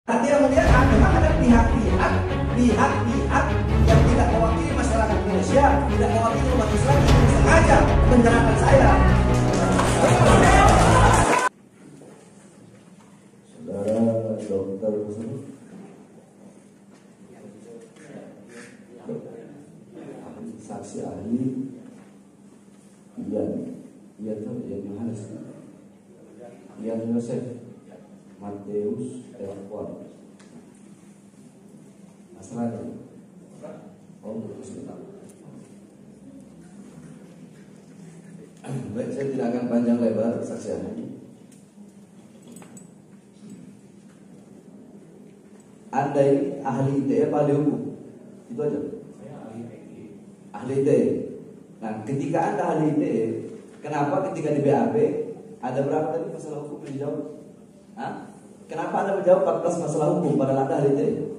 Nanti kemudian ada pihak-pihak yang tidak mewakili masyarakat Indonesia, tidak mewakili umat Islam, yang sengaja menyerahkan saya. Saudara dokter saksi ahli Ian Yohanes, Ian Yosef, Mateus Elkuan, Nasrani. Oh, baik, saya tidak akan panjang lebar saksi ahli. Anda ini ahli ITE apa ahli hukum? Itu aja. Saya Ahli ITE. Nah, ketika Anda ahli ITE, kenapa ketika di BAP ada berapa tadi masalah hukum yang dijawab? Hah? Kenapa Anda menjawab 14 masalah hukum padahal Anda ahli ITE?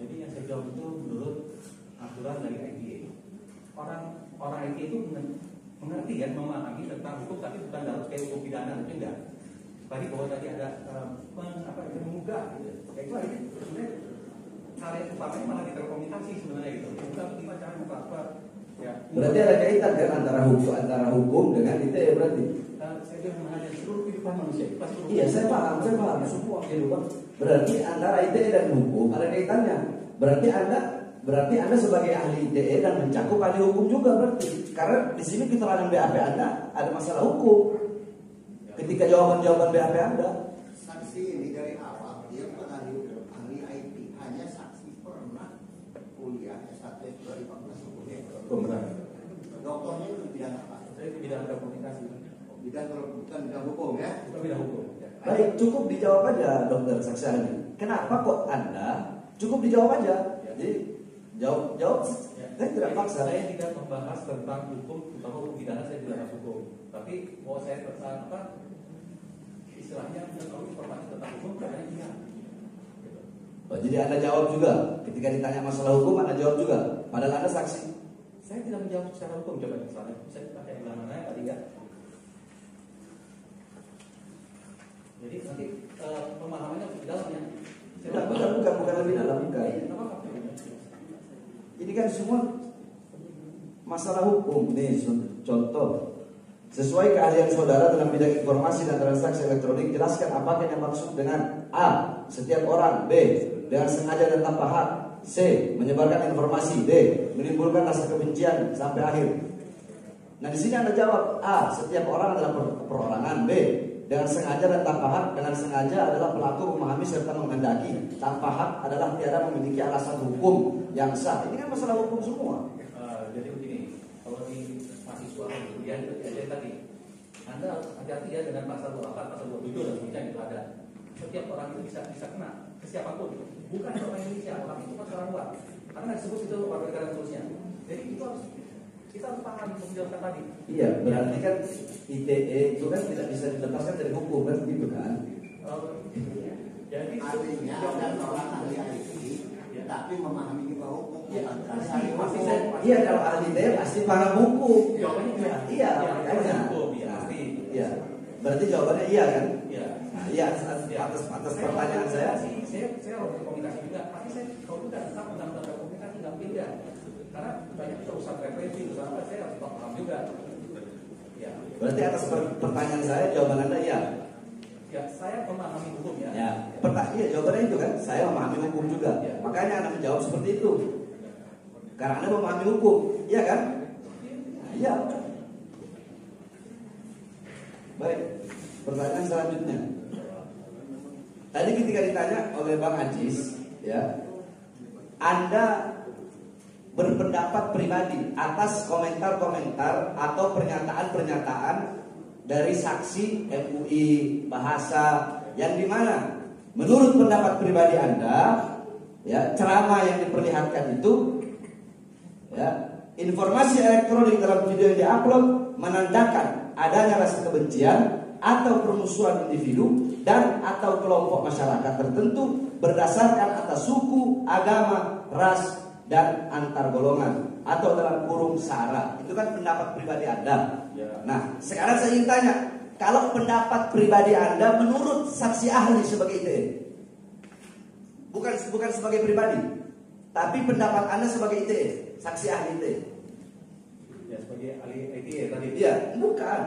Jadi yang saya jawab itu menurut aturan dari ITE. Orang ITE itu mengerti kan, memahami tentang hukum, tapi bukan dalam kayak hukum pidana, mungkin enggak. Tadi bahwa tadi ada mengunggah gitu. Itu sebenarnya hal yang utamanya malah di telekomunikasi sebenarnya gitu. Bukan gimana cara memperlakukan. Ya. Berarti ada kaitan kan antara hukum dengan ITE berarti. Saya bilang mengenai seluruh kehidupan manusia. Iya, saya paham semua kehidupan. Berarti antara ITE dan hukum ada kaitannya. Berarti Anda sebagai ahli ITE dan mencakup ahli hukum juga berarti. Karena di sini keterangan BAP Anda ada masalah hukum. Ketika jawaban BAP Anda, saksi ini dari awal dia bukan ahli IT, hanya saksi pernah kuliah S1 2014 kuliah. Pernah. Doktornya itu bidang apa? Saya bidang telekomunikasi. Bukan bidang hukum ya? Bukan bidang hukum. Ya. Baik, cukup dijawab aja dokter saksi ahli. Kenapa kok Anda cukup dijawab aja? Jadi jawab. Ya. Saya tidak paksa. Saya tidak membahas tentang hukum, terutama hukum pidana, saya tidak bahas hukum. Tapi mau saya apa istilahnya mengetahui informasi tentang hukum karena iya. Gitu. Oh, jadi Anda jawab juga ketika ditanya masalah hukum Anda jawab juga. Padahal Anda saksi. Saya tidak menjawab secara hukum, coba misalnya bisa dipakai bilang mana tadi ya. Jadi nanti pemahamannya lebih dalam ya. Bukan lebih dalam, bukan. Ini kan semua masalah hukum. Nih contoh. Sesuai keahlian saudara dalam bidang informasi dan transaksi elektronik, jelaskan apakah yang maksud dengan A. Setiap orang. B. Dengan sengaja dan tanpa hak. C. Menyebarkan informasi. D. Menimbulkan rasa kebencian sampai akhir. Nah di sini Anda jawab A. Setiap orang adalah perorangan. B. Dengan sengaja dan tanpa hak. Dengan sengaja adalah pelaku memahami serta menghendaki. Tanpa hak adalah tiada memiliki alasan hukum yang sah. Ini kan masalah hukum semua. Jadi begini, kalau di mahasiswa kemudian itu tadi, Anda hati-hati ya dengan pasal 24, pasal 27 dan sebagainya itu ada. Setiap orang itu bisa kena ke siapapun, bukan orang Indonesia, orang itu kan orang luar. Karena disebut itu warga negara seterusnya. Jadi itu kita harus paham untuk menjelaskan tadi. Iya, berarti kan ITE itu kan tidak bisa dilepaskan dari hukum kan begitu kan? Jadi Artinya ada orang ahli IT, tapi memahami juga hukum. Iya, kalau ahli ITE pasti paham hukum. Jawabannya Iya, makanya. Iya. Berarti jawabannya iya kan? Iya. Nah, iya atas pertanyaan saya. Saya harus berkomunikasi juga. Tapi saya kalau tidak tetap undang-undang komunikasi nggak beda. Karena banyak urusan referensi, urusan apa saya harus paham juga. Ya. Berarti atas pertanyaan saya jawaban Anda iya. Ya, saya memahami hukum ya. Ya, iya jawabannya itu kan. Saya memahami hukum juga. Ya. Makanya Anda menjawab seperti itu. Karena Anda memahami hukum, iya kan? Nah, iya. Baik, pertanyaan selanjutnya. Tadi ketika ditanya oleh Bang Ajis, ya, Anda berpendapat pribadi atas komentar-komentar atau pernyataan-pernyataan dari saksi MUI bahasa yang dimana menurut pendapat pribadi Anda, ya, ceramah yang diperlihatkan itu, ya, informasi elektronik dalam video yang diupload menandakan adanya rasa kebencian atau permusuhan individu dan atau kelompok masyarakat tertentu berdasarkan atas suku, agama, ras, dan antar golongan atau dalam kurung sara. Itu kan pendapat pribadi Anda. Nah, sekarang saya ingin tanya, kalau pendapat pribadi Anda menurut saksi ahli sebagai ITE, bukan sebagai pribadi, tapi pendapat Anda sebagai ITE, saksi ahli ITE. Ya, sebagai ahli ITE tadi. Iya, bukan.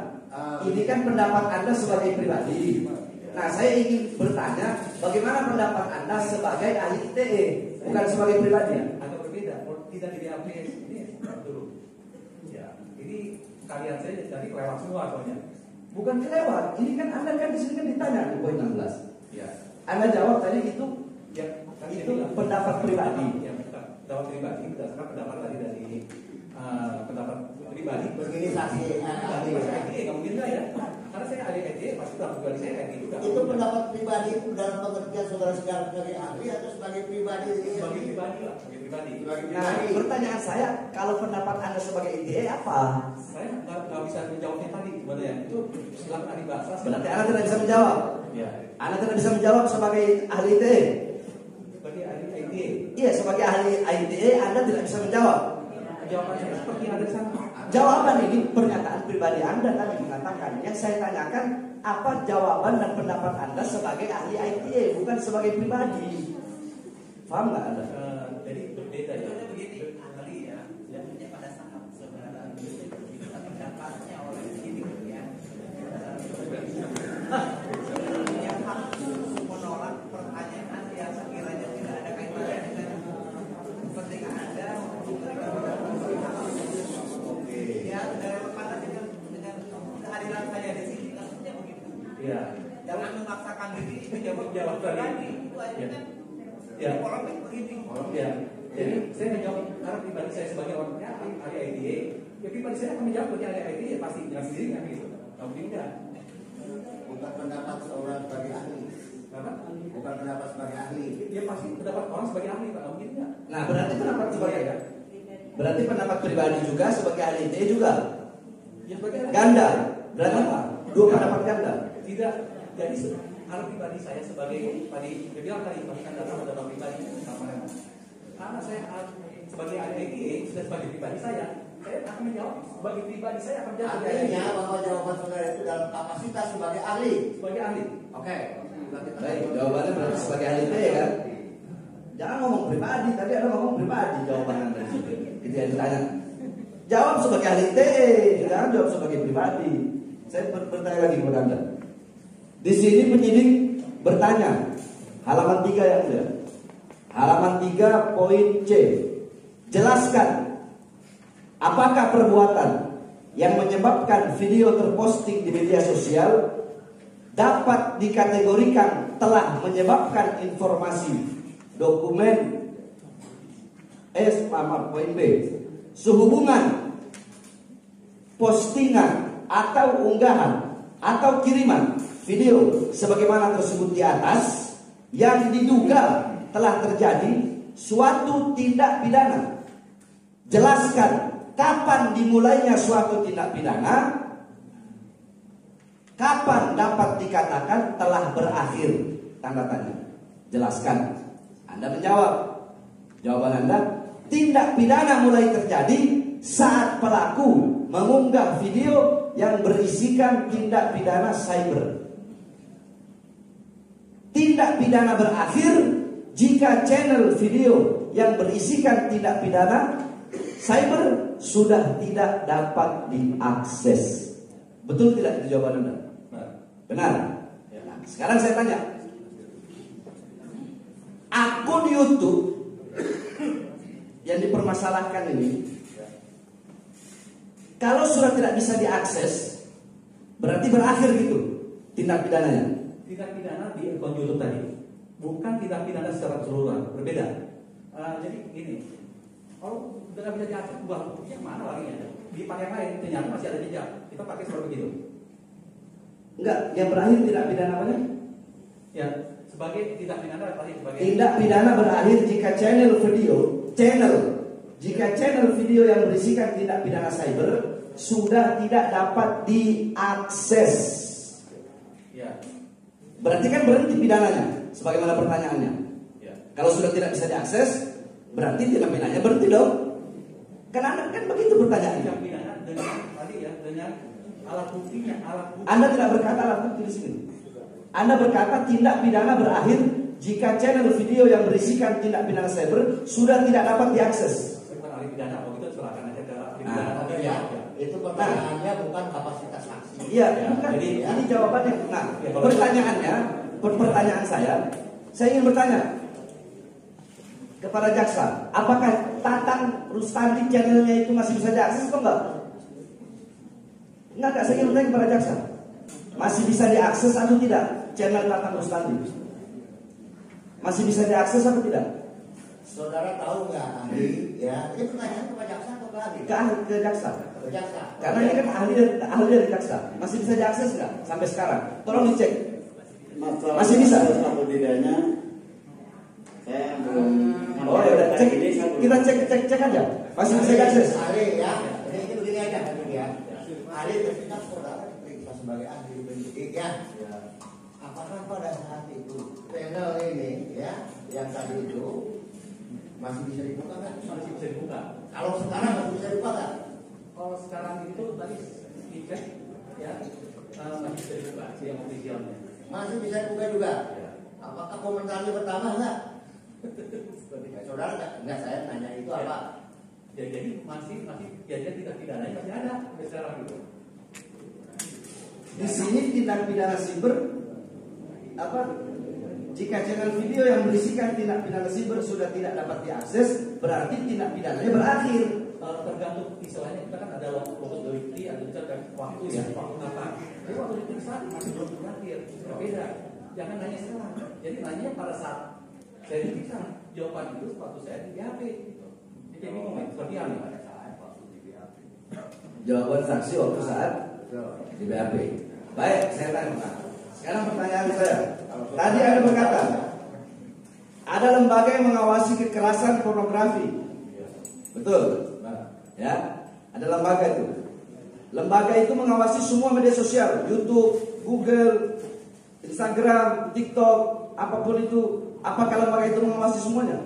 Ini kan pendapat Anda sebagai pribadi. Nah, saya ingin bertanya, bagaimana pendapat Anda sebagai ahli ITE, bukan sebagai pribadi? Agak berbeda. Tidak diakui ini dulu. Ya, ini kalian saya tadi kelewat semua soalnya. Bukan kelewat. Ini kan Anda kan di sini kan ditanya di poin 16. Ya. Anda jawab tadi itu Ya, itu pendapat pribadi. Ya, pendapat pribadi berdasarkan pendapat tadi dari pendapat pribadi. Begini saksi ahli. Nggak mungkin nggak ya? Karena saya ahli IT, pasti pendapat pribadi saya IT juga. Itu pendapat pribadi dalam pengertian saudara sebagai ahli atau sebagai pribadi? Sebagai pribadi lah, sebagai pribadi. Nah, pertanyaan saya, kalau pendapat Anda sebagai ITE apa? Saya nggak bisa menjawabnya tadi sebenarnya. Itu silakan ahli bahasa. Berarti Anda tidak bisa menjawab. Ya. Anda tidak bisa menjawab sebagai ahli ITE. Sebagai ahli IT, Iya, sebagai ahli ITE Anda tidak bisa menjawab. jawaban saya seperti yang ada di sana. Jawaban ini pernyataan pribadi Anda tadi mengatakan. Yang saya tanyakan, apa jawaban dan pendapat Anda sebagai ahli ITE, bukan sebagai pribadi. Paham nggak Anda? Jadi berbeda ya. Begini, ahli ya, jadinya pada saat saudara diminta pendapatnya oleh penyidik ya, yang harus menolak pertanyaan yang sekiranya tidak ada kaitannya dengan kepentingan Anda untuk ya, relevan dengan kehadiran saya di sini, maksudnya begitu. Iya. Jangan memaksakan diri menjawab Jawab pribadi, itu aja Ya. kan. Ya. Polemik begini. Ya. Jadi saya menjawab karena pribadi saya sebagai orang ahli ITE, ya pribadi saya akan menjawab sebagai ahli ITE ya pasti dengan sendiri kan gitu. Kalau tidak, Bukan pendapat seorang sebagai ahli. apa? Bukan pendapat sebagai ahli. Ya pasti pendapat orang sebagai ahli Pak, mungkin enggak. Nah, berarti pendapat sebagai ya. berarti pendapat pribadi juga sebagai ahli ITE juga Ya sebagai ahli. ganda. Berarti apa? Dua pendapat ganda. Tidak. Jadi kalau pribadi saya sebagai tadi dia bilang tadi bahkan datang pendapat pribadi sama dengan karena saya sebagai ahli ITE sudah sebagai pribadi saya akan menjawab sebagai pribadi saya akan menjawab Artinya bahwa jawaban saudara itu dalam kapasitas sebagai ahli. sebagai ahli. Oke. Baik, jawabannya berarti sebagai ahli ITE kan? Jangan ngomong pribadi, tadi Anda ngomong pribadi jawaban Anda di situ. Itu yang ditanya. Jawab sebagai ahli ITE, jangan jawab sebagai pribadi. Saya bertanya lagi kepada Anda. Di sini penyidik bertanya, halaman 3 yang mulia. Halaman 3 poin C. Jelaskan apakah perbuatan yang menyebabkan video terposting di media sosial dapat dikategorikan telah menyebabkan informasi dokumen poin B sehubungan postingan atau unggahan atau kiriman video sebagaimana tersebut di atas yang diduga telah terjadi suatu tindak pidana. Jelaskan kapan dimulainya suatu tindak pidana, kapan dapat dikatakan telah berakhir, tanda tanya. Jelaskan. Anda menjawab. Jawaban Anda, tindak pidana mulai terjadi saat pelaku mengunggah video yang berisikan tindak pidana cyber. Tindak pidana berakhir jika channel video yang berisikan tindak pidana cyber sudah tidak dapat diakses. Betul tidak itu jawaban Anda? Benar. Nah, sekarang saya tanya, akun YouTube yang dipermasalahkan ini, kalau sudah tidak bisa diakses, berarti berakhir gitu tindak pidananya. Tindak pidana di akun YouTube tadi bukan tindak pidana secara keseluruhan, berbeda. Jadi gini, kalau sudah bisa diakses, buktinya mana larinya? Di pakai yang lain, ternyata masih ada jejak. Kita pakai seperti begitu. Enggak, yang berakhir tindak pidana apa? Ya, sebagai tindak pidana tadi sebagai Tindak pidana berakhir jika channel video yang berisikan tindak pidana cyber sudah tidak dapat diakses. Ya. Berarti kan berhenti pidananya, sebagaimana pertanyaannya. Ya. Kalau sudah tidak bisa diakses, berarti tindak pidananya berhenti dong. Kan begitu pertanyaannya. Tindak pidana dengan tadi ya, dengan alat buktinya, alat bukti. Anda tidak berkata alat bukti di sini. Anda berkata tindak pidana berakhir jika channel video yang berisikan tindak pidana cyber sudah tidak dapat diakses. Bukan ahli pidana, kalau gitu silakan aja ke ahli Nah, pidana. Oke, Ya, ya. itu pertanyaannya bukan kapasitas saksi. Iya, Ya, bukan. jadi, Ini jawabannya. Nah, Ya, kalau- pertanyaannya, pertanyaan saya ingin bertanya kepada jaksa, apakah Tatang Rustandi channelnya itu masih bisa diakses atau enggak? Enggak, saya ingin bertanya kepada jaksa, masih bisa diakses atau tidak channel Tatang Rustandi? Masih bisa diakses atau tidak? Saudara tahu nggak ahli? Ya, ini pertanyaan kepada jaksa atau ke ahli? Ke jaksa. Ke jaksa. Karena ini kan ahli dari jaksa. Masih bisa diakses nggak sampai sekarang? Tolong dicek. Masalah Masih bisa? atau tidaknya saya belum. Oh ya udah, cek. Kita cek aja. Masih bisa diakses. Ahli ya, ini begini aja ahli ya. Ahli ketika saudara diperiksa sebagai ahli penyidik ya. Apakah pada saat itu panel ini ya yang tadi itu masih bisa dibuka kan? Masih bisa dibuka. Kalau sekarang masih bisa dibuka kan? Kalau sekarang itu tadi dicek ya masih bisa dibuka sih yang ofisialnya. Masih bisa dibuka juga. Ya. Apakah komentarnya bertambah enggak? Saudara enggak, saya tanya itu apa? Ya, jadi masih tidak pidananya masih ada sampai sekarang gitu. Di sini tindak pidana siber apa? Jika channel video yang berisikan tindak pidana siber sudah tidak dapat diakses, berarti tindak pidananya berakhir. Tergantung istilahnya, kita kan ada lokus delikti, ada waktu ya, waktu kapan. Jadi waktu diperiksa masih belum berakhir, berbeda. Jangan nanya sekarang. Jadi nanya pada saat saya diperiksa, jawaban itu waktu saya di BAP. Jadi bingung ya, seperti apa pada saat waktu di BAP. Jawaban saksi waktu saat di BAP. Baik, saya tanya Pak. Sekarang pertanyaan saya. Tadi Anda berkata ada lembaga yang mengawasi kekerasan pornografi. Betul? Ya, ada lembaga itu. Lembaga itu mengawasi semua media sosial, YouTube, Google, Instagram, TikTok, apapun itu. Apakah lembaga itu mengawasi semuanya?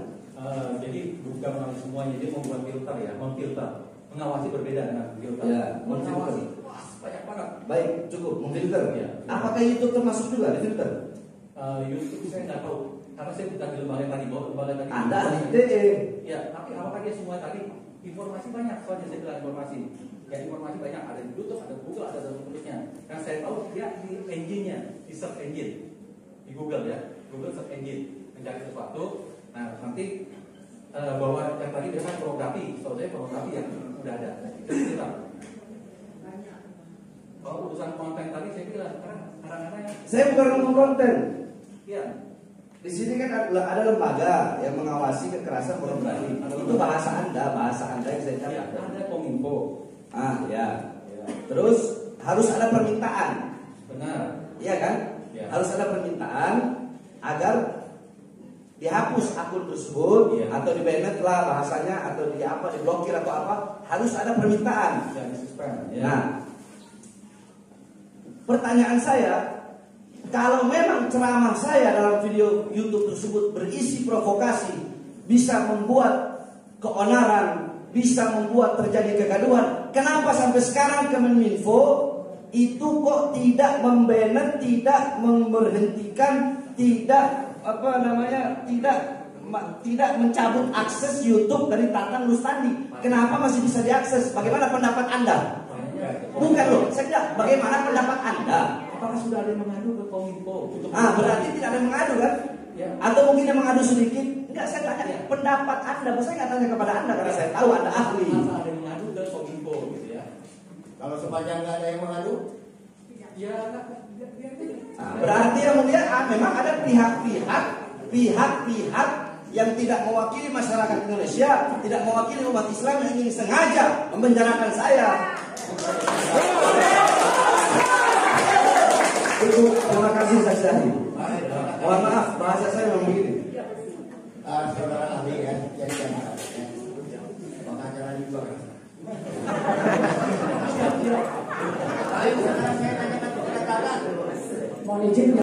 Jadi bukan mengawasi semuanya, dia membuat filter ya, memfilter, mengawasi berbeda dengan filter. Ya, mengawasi, wah, banyak banget. Baik, cukup memfilter. Ya. Apakah YouTube termasuk juga di filter? YouTube saya nggak tahu, karena saya bukan di lembaga tadi, lembaga tadi. Anda ahli ITE. Ya, tapi apakah dia semua tadi informasi banyak? Soalnya saya bilang informasi. Ya, informasi banyak, ada di YouTube, ada di Google, ada di terusnya. Yang saya tahu dia di engine-nya, di search engine, di Google ya, Google search engine mencari sesuatu. Nah, nanti bahwa yang tadi biasanya pornografi, soalnya pornografi yang udah ada. Itu kita. Kalau urusan konten tadi saya bilang kadang-kadang Saya bukan ngomong konten. ya. Di sini kan ada lembaga yang mengawasi kekerasan pornografi. Itu bahasa Anda yang saya cari. Ya, ada Kominfo. Ya. Terus harus ada permintaan. Benar. Iya kan? Ya. Harus ada permintaan agar dihapus akun tersebut Ya. atau di banned lah bahasanya atau diblokir atau apa, harus ada permintaan. Ya, di suspend. Ya. Nah, pertanyaan saya, kalau memang ceramah saya dalam video YouTube tersebut berisi provokasi, bisa membuat keonaran, bisa membuat terjadi kegaduhan, kenapa sampai sekarang Kemenminfo itu kok tidak membanet, tidak memberhentikan, tidak tidak mencabut akses YouTube dari Tatang Rustandi? Kenapa masih bisa diakses? Bagaimana pendapat Anda? Bukan loh, saya tidak. Bagaimana pendapat Anda? Apakah sudah ada yang mengadu ke Kominfo? Berarti tidak ada yang mengadu kan? Ya. Atau mungkin yang mengadu sedikit? Enggak, saya tanya pendapat Anda. Saya nggak tanya kepada Anda karena saya tahu Anda ahli. Masa ada yang mengadu ke Kominfo gitu ya? Kalau sepanjang nggak ada yang mengadu, Ya, biar aja. Berarti yang mulia memang ada pihak-pihak yang tidak mewakili masyarakat Indonesia, tidak mewakili umat Islam yang ingin sengaja memenjarakan saya. Terima kasih saksi ahli. Mohon maaf, bahasa saya memang begini. saudara ahli ya, jadi jangan pengacara juga. Ayo, saya tanyakan perkataan. Mohon izin.